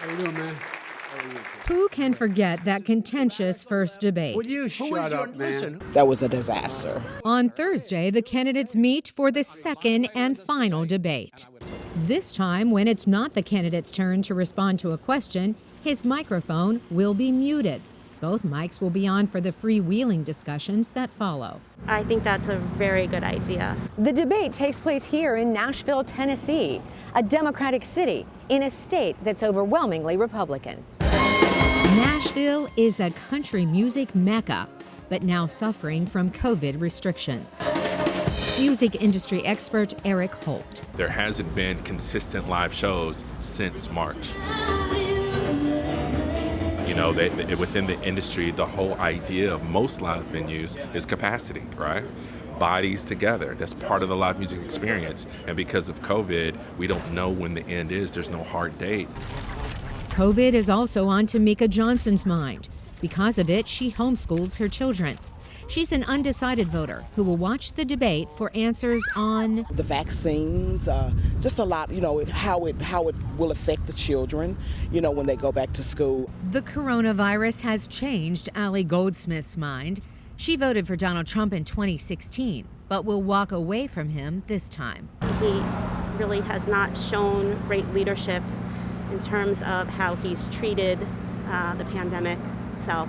How you doing, man? Who can forget that contentious first debate? Would you shut up, man? That was a disaster. On Thursday, the candidates meet for the second and final debate. This time, when it's not the candidate's turn to respond to a question, his microphone will be muted. Both mics will be on for the freewheeling discussions that follow. I think that's a very good idea. The debate takes place here in Nashville, Tennessee, a Democratic city in a state that's overwhelmingly Republican. Nashville is a country music mecca, but now suffering from COVID restrictions. Music industry expert Eric Holt. There hasn't been consistent live shows since March. You know, within the industry, the whole idea of most live venues is capacity, right? Bodies together. That's part of the live music experience. And because of COVID, we don't know when the end is. There's no hard date. COVID is also on Tomeka Johnson's mind. Because of it, she homeschools her children. She's an undecided voter who will watch the debate for answers on the vaccines, just a lot, how it will affect the children, when they go back to school. The coronavirus has changed Allie Goldsmith's mind. She voted for Donald Trump in 2016, but will walk away from him this time. He really has not shown great leadership in terms of how he's treated the pandemic itself.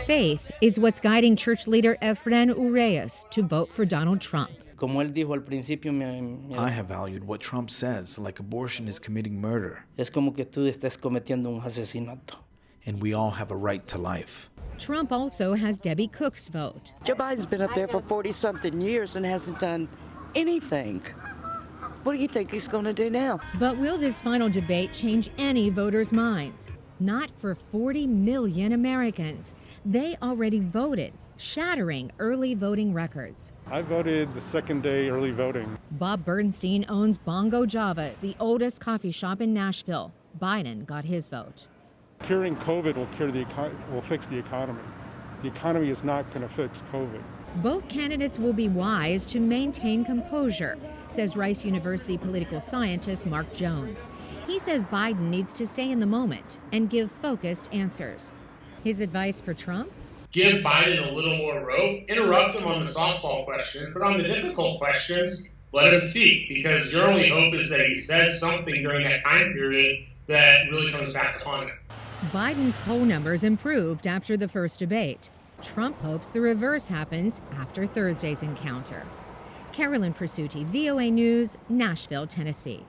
Faith is what's guiding church leader Efraen Ureas to vote for Donald Trump. I have valued what Trump says, like abortion is committing murder. And we all have a right to life. Trump also has Debbie Cook's vote. Joe Biden's been up there for 40-something years and hasn't done anything. What do you think he's going to do now? But will this final debate change any voters' minds? Not for 40 million Americans. They already voted, shattering early voting records. I voted the second day early voting. Bob Bernstein owns Bongo Java, the oldest coffee shop in Nashville. Biden got his vote. Curing COVID will fix the economy. The economy is not going to fix COVID. Both candidates will be wise to maintain composure, says Rice University political scientist Mark Jones. He says Biden needs to stay in the moment and give focused answers. His advice for Trump? Give Biden a little more rope, interrupt him on the softball questions, but on the difficult questions, let him speak, because your only hope is that he says something during that time period that really comes back to haunt him. Biden's poll numbers improved after the first debate. Trump hopes the reverse happens after Thursday's encounter. Carolyn Presutti, VOA News, Nashville, Tennessee.